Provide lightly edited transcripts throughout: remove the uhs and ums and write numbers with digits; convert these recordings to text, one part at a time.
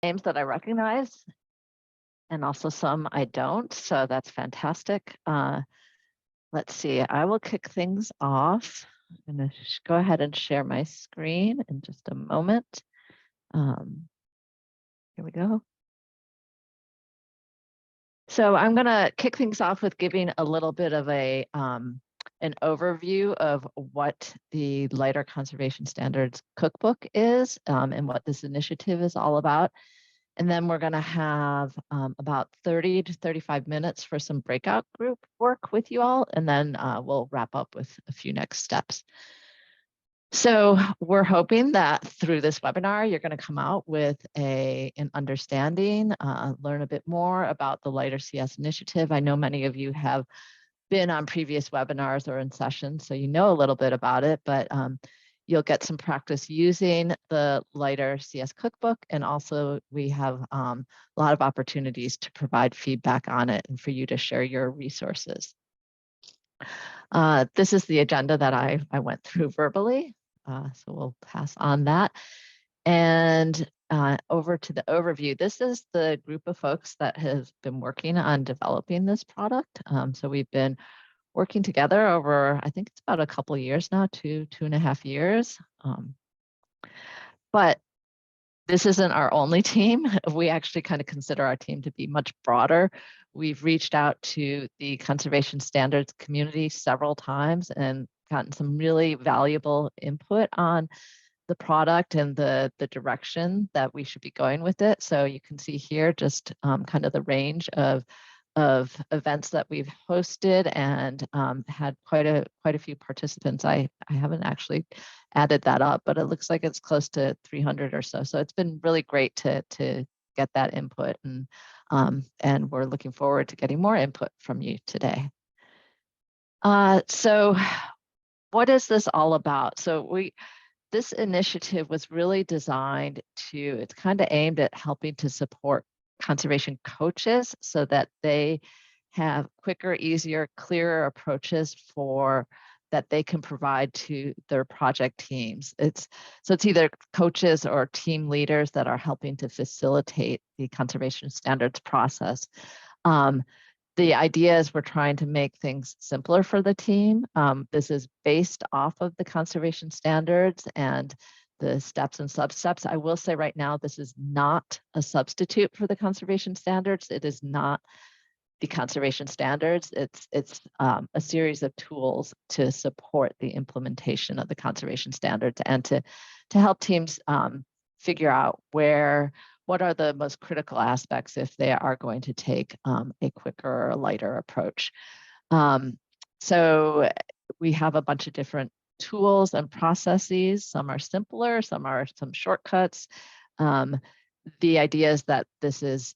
names that I recognize, and also some I don't, so that's fantastic. Let's see, I will kick things off. I'm going to go ahead and share my screen in just a moment. Here we go. So I'm going to kick things off with giving a little bit of a an overview of what the Lighter Conservation Standards Cookbook is and what this initiative is all about. And then we're going to have about 30 to 35 minutes for some breakout group work with you all, and then we'll wrap up with a few next steps. So we're hoping that through this webinar, you're going to come out with an understanding, learn a bit more about the Lighter CS initiative. I know many of you have been on previous webinars or in sessions, so you know a little bit about it, but you'll get some practice using the Lighter CS Cookbook, and also we have a lot of opportunities to provide feedback on it and for you to share your resources. This is the agenda that I went through verbally, so we'll pass on that. And over to the overview. This is the group of folks that have been working on developing this product. So we've been working together over, I think it's about a couple of years now, 2.5 years. But this isn't our only team. We actually kind of consider our team to be much broader. We've reached out to the conservation standards community several times and gotten some really valuable input on the product and the direction that we should be going with it. So you can see here just kind of the range of events that we've hosted and had quite a few participants. I haven't actually added that up, but it looks like it's close to 300 or so. So it's been really great to get that input, and we're looking forward to getting more input from you today. So what is this all about? So this initiative was really designed it's kind of aimed at helping to support conservation coaches so that they have quicker, easier, clearer approaches that they can provide to their project teams. It's either coaches or team leaders that are helping to facilitate the conservation standards process. The idea is we're trying to make things simpler for the team. This is based off of the conservation standards and the steps and sub-steps. I will say right now, this is not a substitute for the conservation standards. It is not the conservation standards. It's a series of tools to support the implementation of the conservation standards and to help teams figure out what are the most critical aspects if they are going to take a quicker or lighter approach. So we have a bunch of different tools and processes. Some are simpler, some are some shortcuts. The idea is that this is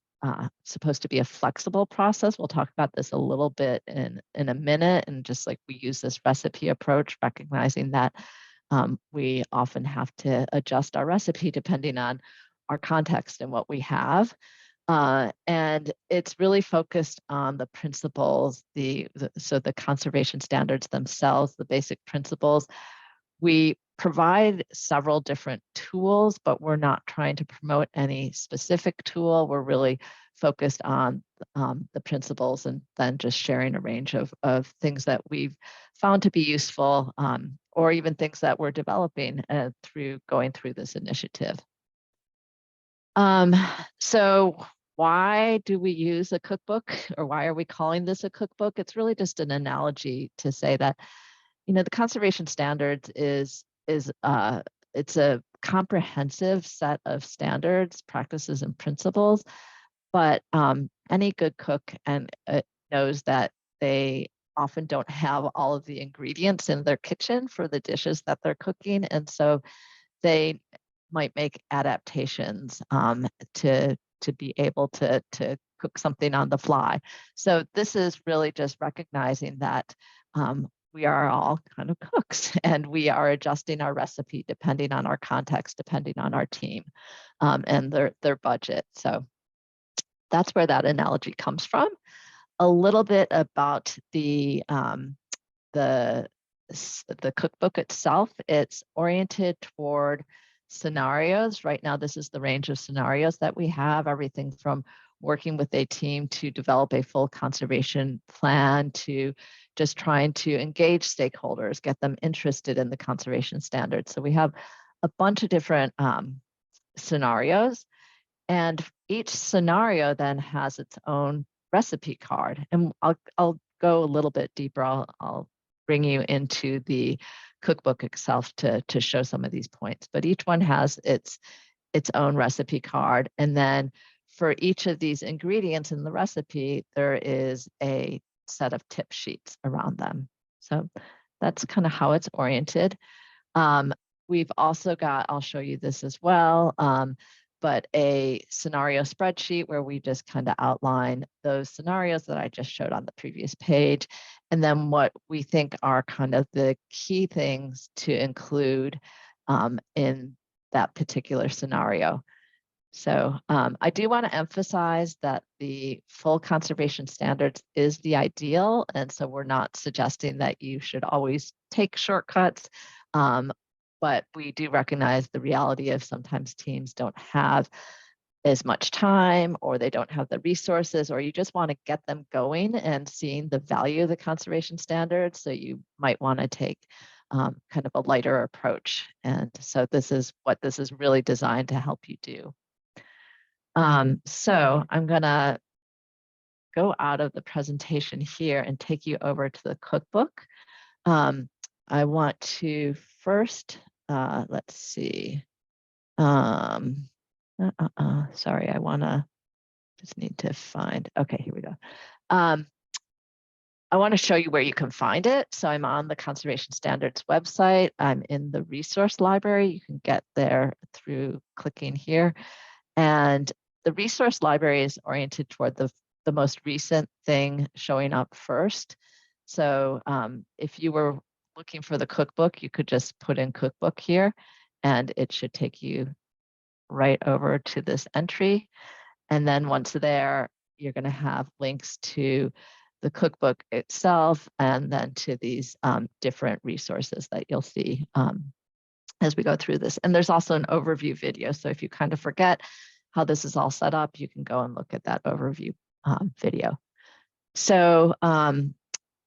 supposed to be a flexible process. We'll talk about this a little bit in a minute, and just like we use this recipe approach, recognizing that we often have to adjust our recipe depending on our context and what we have. And it's really focused on the principles, so the conservation standards themselves, the basic principles. We provide several different tools, but we're not trying to promote any specific tool. We're really focused on the principles and then just sharing a range of things that we've found to be useful, or even things that we're developing through going through this initiative. So why do we use a cookbook, or why are we calling this a cookbook? It's really just an analogy to say that, the conservation standards it's a comprehensive set of standards, practices, and principles. But any good cook knows that they often don't have all of the ingredients in their kitchen for the dishes that they're cooking, and so they might make adaptations to be able to cook something on the fly. So this is really just recognizing that we are all kind of cooks, and we are adjusting our recipe depending on our context, depending on our team and their budget. So that's where that analogy comes from. A little bit about the cookbook itself. It's oriented toward scenarios. Right now, this is the range of scenarios that we have, everything from working with a team to develop a full conservation plan to just trying to engage stakeholders, get them interested in the conservation standards. So we have a bunch of different scenarios, and each scenario then has its own recipe card. And I'll go a little bit deeper. I'll bring you into the cookbook itself to show some of these points, but each one has its own recipe card. And then for each of these ingredients in the recipe, there is a set of tip sheets around them. So that's kind of how it's oriented. We've also got, I'll show you this as well, but a scenario spreadsheet where we just kind of outline those scenarios that I just showed on the previous page. And then what we think are kind of the key things to include in that particular scenario. So I do want to emphasize that the full conservation standards is the ideal. And so we're not suggesting that you should always take shortcuts. But we do recognize the reality of sometimes teams don't have as much time, or they don't have the resources, or you just want to get them going and seeing the value of the conservation standards. So you might want to take kind of a lighter approach. And so this is what this is really designed to help you do. So I'm going to go out of the presentation here and take you over to the cookbook. I want to first, let's see. Sorry, I want to just need to find, okay, here we go. I want to show you where you can find it. So I'm on the Conservation Standards website. I'm in the resource library. You can get there through clicking here. And the resource library is oriented toward the most recent thing showing up first. So if you were looking for the cookbook, you could just put in cookbook here, and it should take you right over to this entry. And then once there, you're going to have links to the cookbook itself, and then to these different resources that you'll see as we go through this. And there's also an overview video. So if you kind of forget how this is all set up, you can go and look at that overview video. So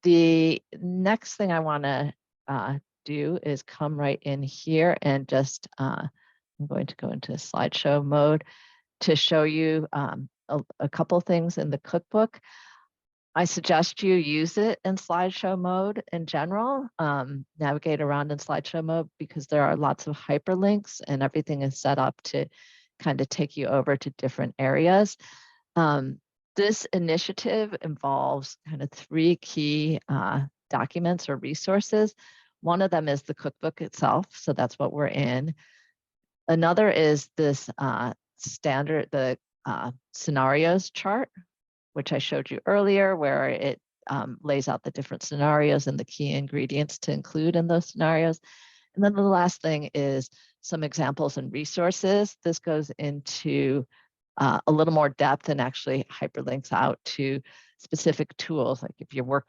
the next thing I want to do is come right in here and just, I'm going to go into slideshow mode to show you a couple things in the cookbook. I suggest you use it in slideshow mode in general, navigate around in slideshow mode, because there are lots of hyperlinks and everything is set up to kind of take you over to different areas. This initiative involves kind of three key documents or resources. One of them is the cookbook itself, so that's what we're in. Another is this the scenarios chart, which I showed you earlier, where it lays out the different scenarios and the key ingredients to include in those scenarios. And then the last thing is some examples and resources. This goes into a little more depth and actually hyperlinks out to specific tools. Like if you're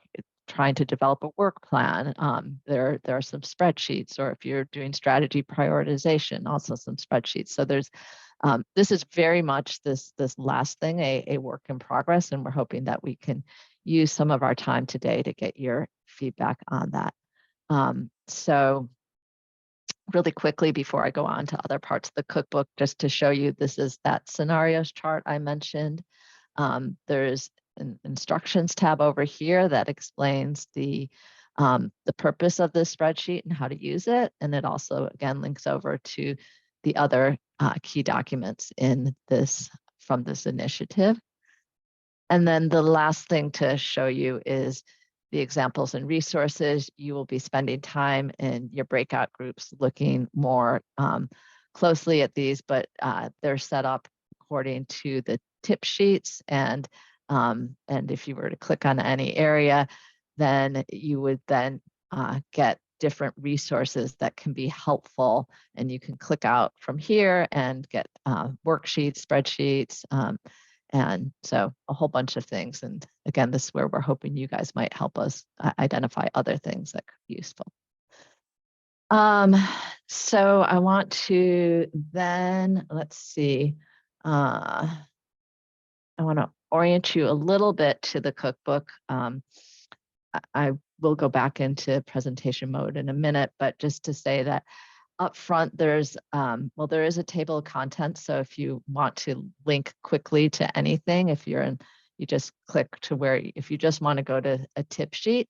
trying to develop a work plan, there are some spreadsheets, or if you're doing strategy prioritization, also some spreadsheets. So there's this is very much this last thing, a work in progress, and we're hoping that we can use some of our time today to get your feedback on that. So really quickly, before I go on to other parts of the cookbook, just to show you, this is that scenarios chart I mentioned. There's an instructions tab over here that explains the purpose of this spreadsheet and how to use it. And it also, again, links over to the other key documents in this from this initiative. And then the last thing to show you is the examples and resources. You will be spending time in your breakout groups looking more closely at these, but they're set up according to the tip sheets. And if you were to click on any area, then you would then get different resources that can be helpful. And you can click out from here and get worksheets, spreadsheets, and so a whole bunch of things. And again, this is where we're hoping you guys might help us identify other things that could be useful. So I want to then, let's see, I want to orient you a little bit to the cookbook. I will go back into presentation mode in a minute, but just to say that up front, there's, well, there is a table of contents. So if you want to link quickly to anything, if you're in, you just click to where, if you just want to go to a tip sheet,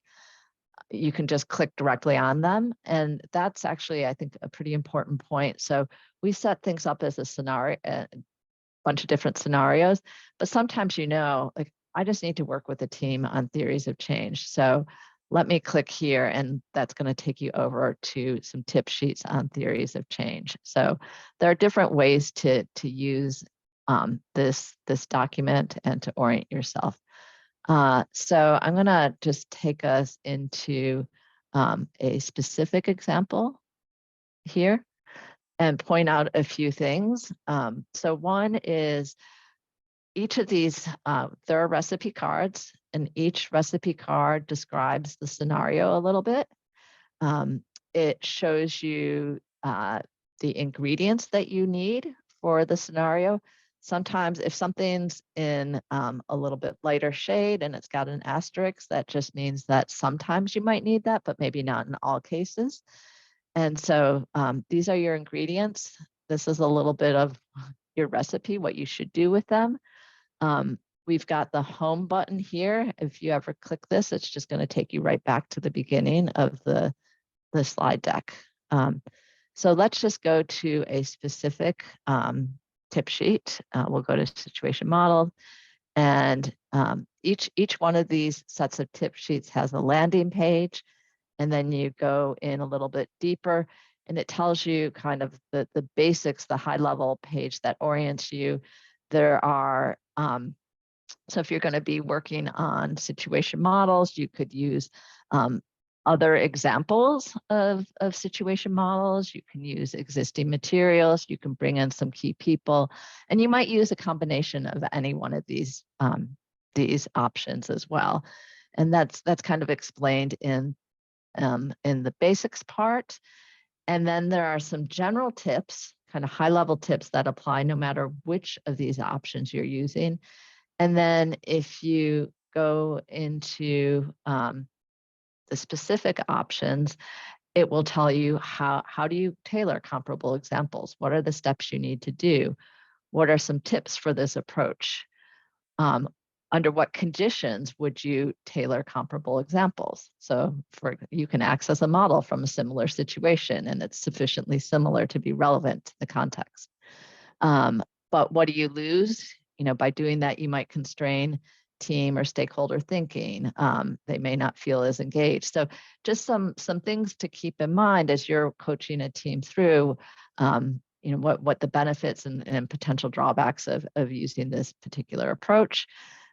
you can just click directly on them. And that's actually, I think, a pretty important point. So we set things up as a scenario, a bunch of different scenarios, but sometimes, like I just need to work with a team on theories of change. So let me click here, and that's going to take you over to some tip sheets on theories of change. So there are different ways to use this document and to orient yourself. So I'm going to just take us into a specific example here and point out a few things. So one is each of these, there are recipe cards, and each recipe card describes the scenario a little bit. It shows you the ingredients that you need for the scenario. Sometimes if something's in a little bit lighter shade and it's got an asterisk, that just means that sometimes you might need that, but maybe not in all cases. And so these are your ingredients. This is a little bit of your recipe, what you should do with them. We've got the home button here. If you ever click this, it's just going to take you right back to the beginning of the slide deck. So let's just go to a specific tip sheet. We'll go to situation model, and each one of these sets of tip sheets has a landing page, and then you go in a little bit deeper, and it tells you kind of the basics, the high level page that orients you. There are so if you're going to be working on situation models, you could use other examples of situation models. You can use existing materials. You can bring in some key people, and you might use a combination of any one of these options as well. And that's kind of explained in the basics part. And then there are some general tips, kind of high level tips that apply no matter which of these options you're using. And then if you go into the specific options, it will tell you how do you tailor comparable examples? What are the steps you need to do? What are some tips for this approach? Under what conditions would you tailor comparable examples? So you can access a model from a similar situation, and it's sufficiently similar to be relevant to the context. But what do you lose? By doing that, you might constrain team or stakeholder thinking. They may not feel as engaged. So just some things to keep in mind as you're coaching a team through, what the benefits and potential drawbacks of using this particular approach.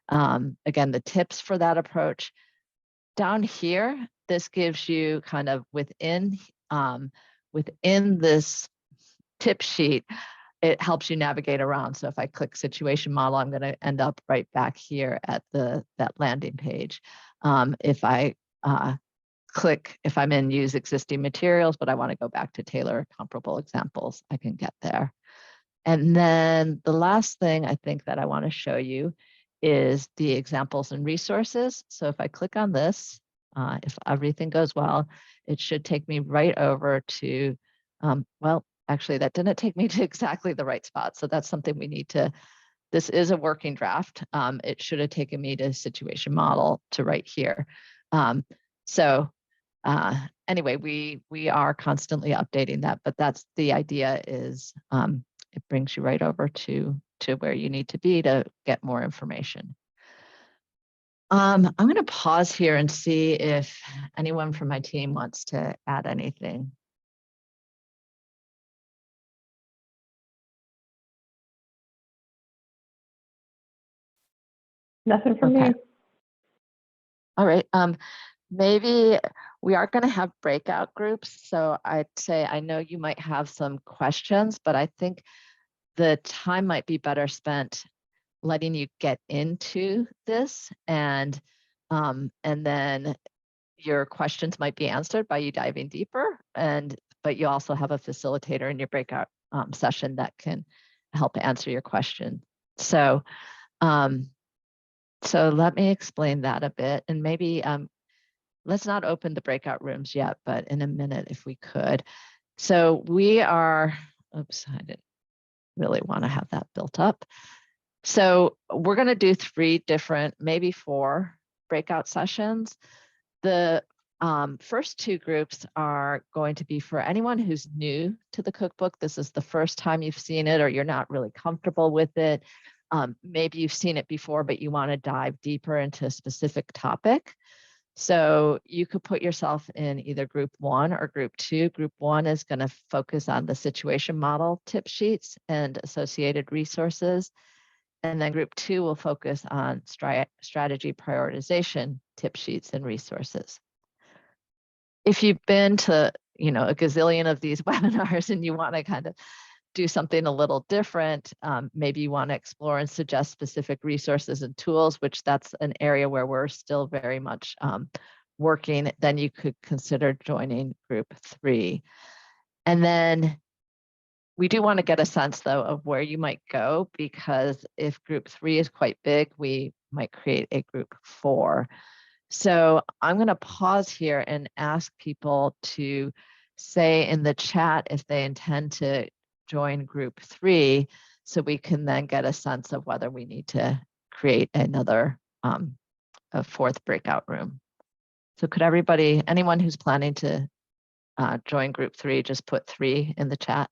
Again, the tips for that approach. Down here, this gives you kind of within this tip sheet, it helps you navigate around. So if I click situation model, I'm going to end up right back here at that landing page. If I if I'm in use existing materials, but I want to go back to tailor comparable examples, I can get there. And then the last thing I think that I want to show you is the examples and resources. So if I click on this, if everything goes well, it should take me right over to, well, actually, that didn't take me to exactly the right spot. So that's something we need to, this is a working draft. It should have taken me to situation model to right here. Anyway, we are constantly updating that, but that's the idea is it brings you right over to where you need to be to get more information. I'm going to pause here and see if anyone from my team wants to add anything. Nothing from me. All right. Maybe we are going to have breakout groups. So I'd say, I know you might have some questions, but I think the time might be better spent letting you get into this, and then your questions might be answered by you diving deeper. And but you also have a facilitator in your breakout session that can help answer your question. So, so let me explain that a bit, and maybe let's not open the breakout rooms yet, but in a minute if we could. So we are, oops, I didn't really want to have that built up. So we're going to do 3 different, maybe 4 breakout sessions. The first 2 groups are going to be for anyone who's new to the cookbook. This is the first time you've seen it, or you're not really comfortable with it. Maybe you've seen it before, but you want to dive deeper into a specific topic. So you could put yourself in either group 1 or group 2. Group 1 is going to focus on the situation model tip sheets and associated resources. And then group 2 will focus on strategy prioritization tip sheets and resources. If you've been to, a gazillion of these webinars and you want to kind of do something a little different, maybe you want to explore and suggest specific resources and tools, which that's an area where we're still very much working, then you could consider joining group 3. And then we do want to get a sense, though, of where you might go, because if group 3 is quite big, we might create a group 4. So I'm going to pause here and ask people to say in the chat if they intend to join group 3, so we can then get a sense of whether we need to create another a 4th breakout room. So could everybody, anyone who's planning to join group 3, just put 3 in the chat?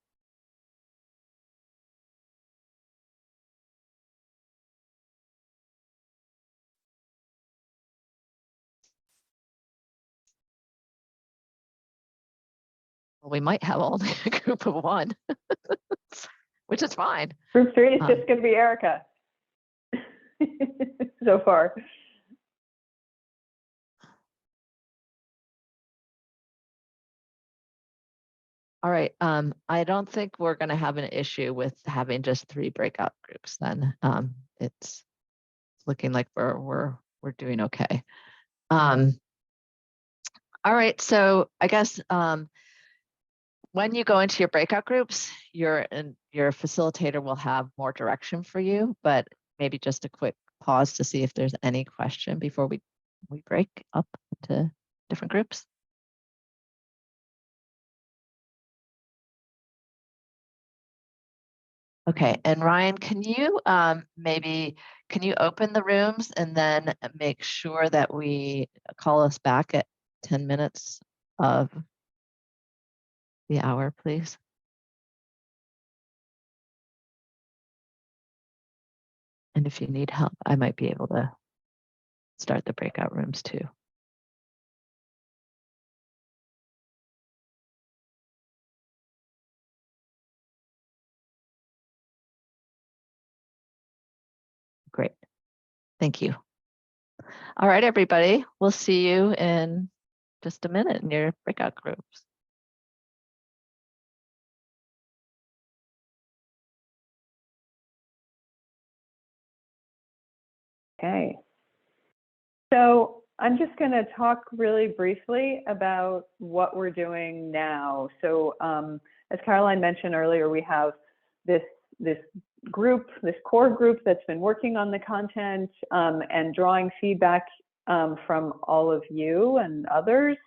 Well, we might have only a group of 1, which is fine. Group 3 is just going to be Erica so far. All right. I don't think we're going to have an issue with having just 3 breakout groups. Then it's looking like we're doing okay. All right. So I guess when you go into your breakout groups, your facilitator will have more direction for you. But maybe just a quick pause to see if there's any question before we break up into different groups. Okay, and Ryan, can you can you open the rooms and then make sure that we call us back at 10 minutes of the hour, please? And if you need help, I might be able to start the breakout rooms too. Great, thank you. All right, everybody, we'll see you in just a minute in your breakout groups. Okay. So I'm just going to talk really briefly about what we're doing now. So as Caroline mentioned earlier, we have this group, this core group that's been working on the content and drawing feedback from all of you and others.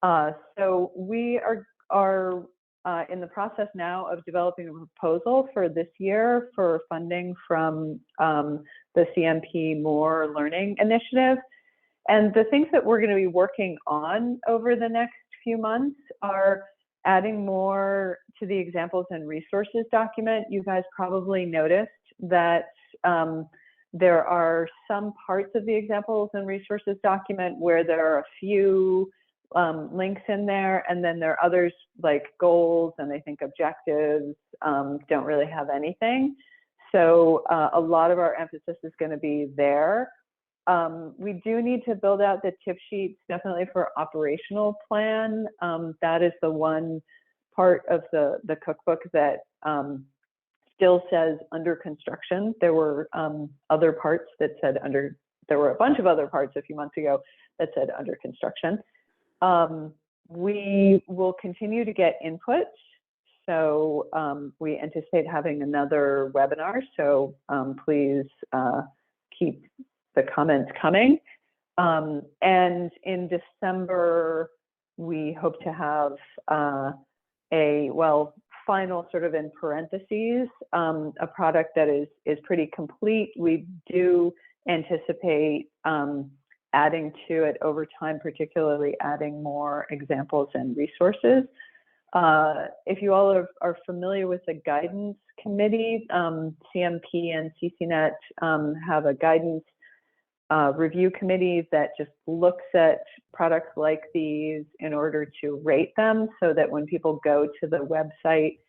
So we are in the process now of developing a proposal for this year for funding from the CMP More Learning Initiative. And the things that we're going to be working on over the next few months are adding more to the examples and resources document. You guys probably noticed that there are some parts of the examples and resources document where there are a few links in there, and then there are others like goals and I think objectives don't really have anything. So a lot of our emphasis is going to be there. We do need to build out the tip sheets definitely for operational plan. That is the one part of the cookbook that still says under construction. There were other parts that said there were a bunch of other parts a few months ago that said under construction. We will continue to get input. So we anticipate having another webinar. So please keep the comments coming. And in December, we hope to have final sort of in parentheses, a product that is pretty complete. We do anticipate adding to it over time, particularly adding more examples and resources. If you all are familiar with the guidance committee, CMP and CCNet have a guidance review committee that just looks at products like these in order to rate them, so that when people go to the website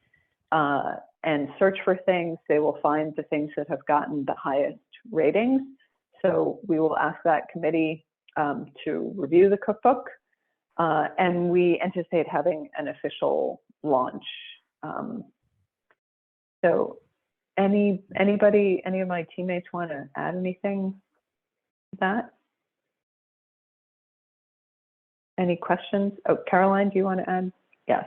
and search for things, they will find the things that have gotten the highest ratings. So we will ask that committee to review the cookbook, and we anticipate having an official launch. So any of my teammates want to add anything to that? Any questions? Oh, Caroline, do you want to add? Yes.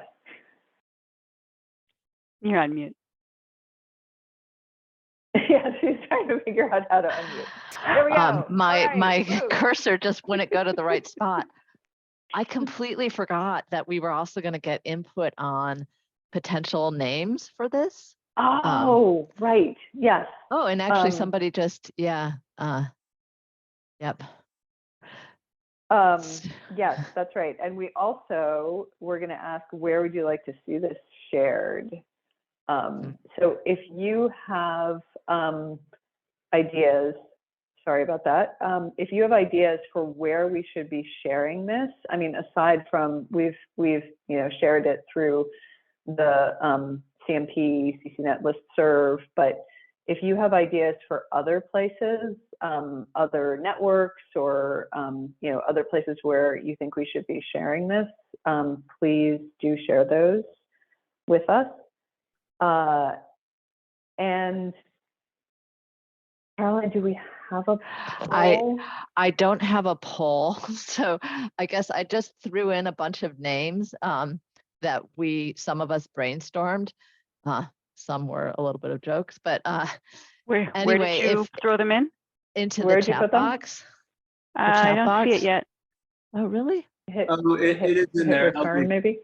You're on mute. Yeah, she's trying to figure out how to unmute. There we go. My cursor just wouldn't go to the right spot. I completely forgot that we were also going to get input on potential names for this. Oh, right. Yes. Oh, and actually somebody just, yep. Yes, that's right. And we're going to ask, where would you like to see this shared? So if you have ideas, sorry about that. If you have ideas for where we should be sharing this, I mean, aside from we've shared it through the CMP, CCNet listserv, but if you have ideas for other places, other networks, or other places where you think we should be sharing this, please do share those with us. And Caroline, do we have a poll? I don't have a poll, so I guess I just threw in a bunch of names that some of us brainstormed. Some were a little bit of jokes, but Where anyway, did you throw them in? Into the chat box. I don't see it yet. Oh, really? It is in there. Return, maybe.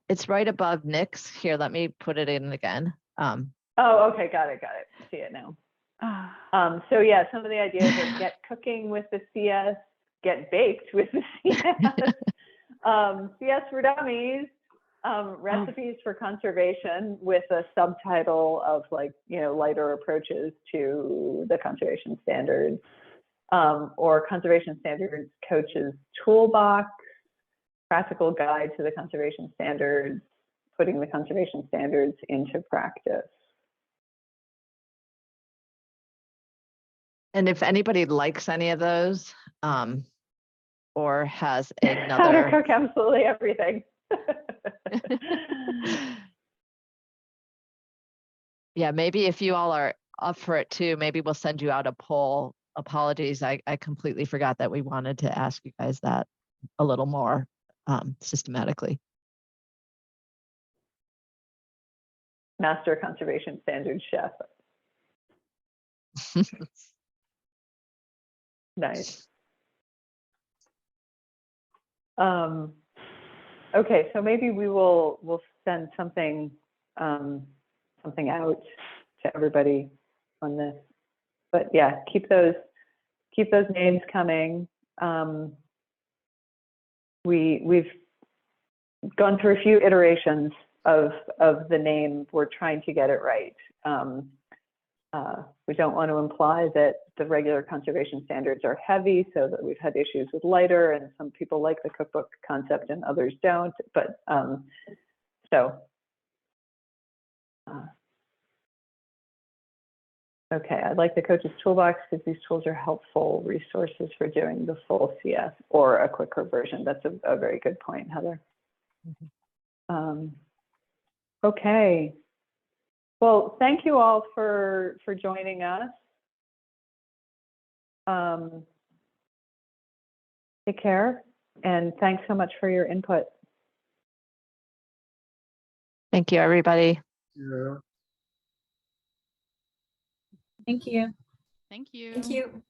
It's right above Nick's. Here, let me put it in again. Oh, okay, got it. See it now. So yeah, some of the ideas are get cooking with the CS, get baked with the CS, CS for dummies, recipes for conservation with a subtitle of lighter approaches to the conservation standards, or conservation standards coaches toolbox, practical guide to the conservation standards, putting the conservation standards into practice. And if anybody likes any of those, or has another, how to cook absolutely everything. Yeah, maybe if you all are up for it too, maybe we'll send you out a poll. Apologies, I completely forgot that we wanted to ask you guys that a little more systematically. Master Conservation Standards Chef. Nice. Okay, so maybe we'll send something out to everybody on this. But yeah, keep those names coming. We've gone through a few iterations of the name. We're trying to get it right. We don't want to imply that the regular conservation standards are heavy, so that we've had issues with lighter, and some people like the cookbook concept and others don't. But okay, I like the coach's toolbox because these tools are helpful resources for doing the full CS or a quicker version. That's a very good point, Heather. Okay. Well, thank you all for joining us. Take care. And thanks so much for your input. Thank you, everybody. Yeah. Thank you. Thank you. Thank you.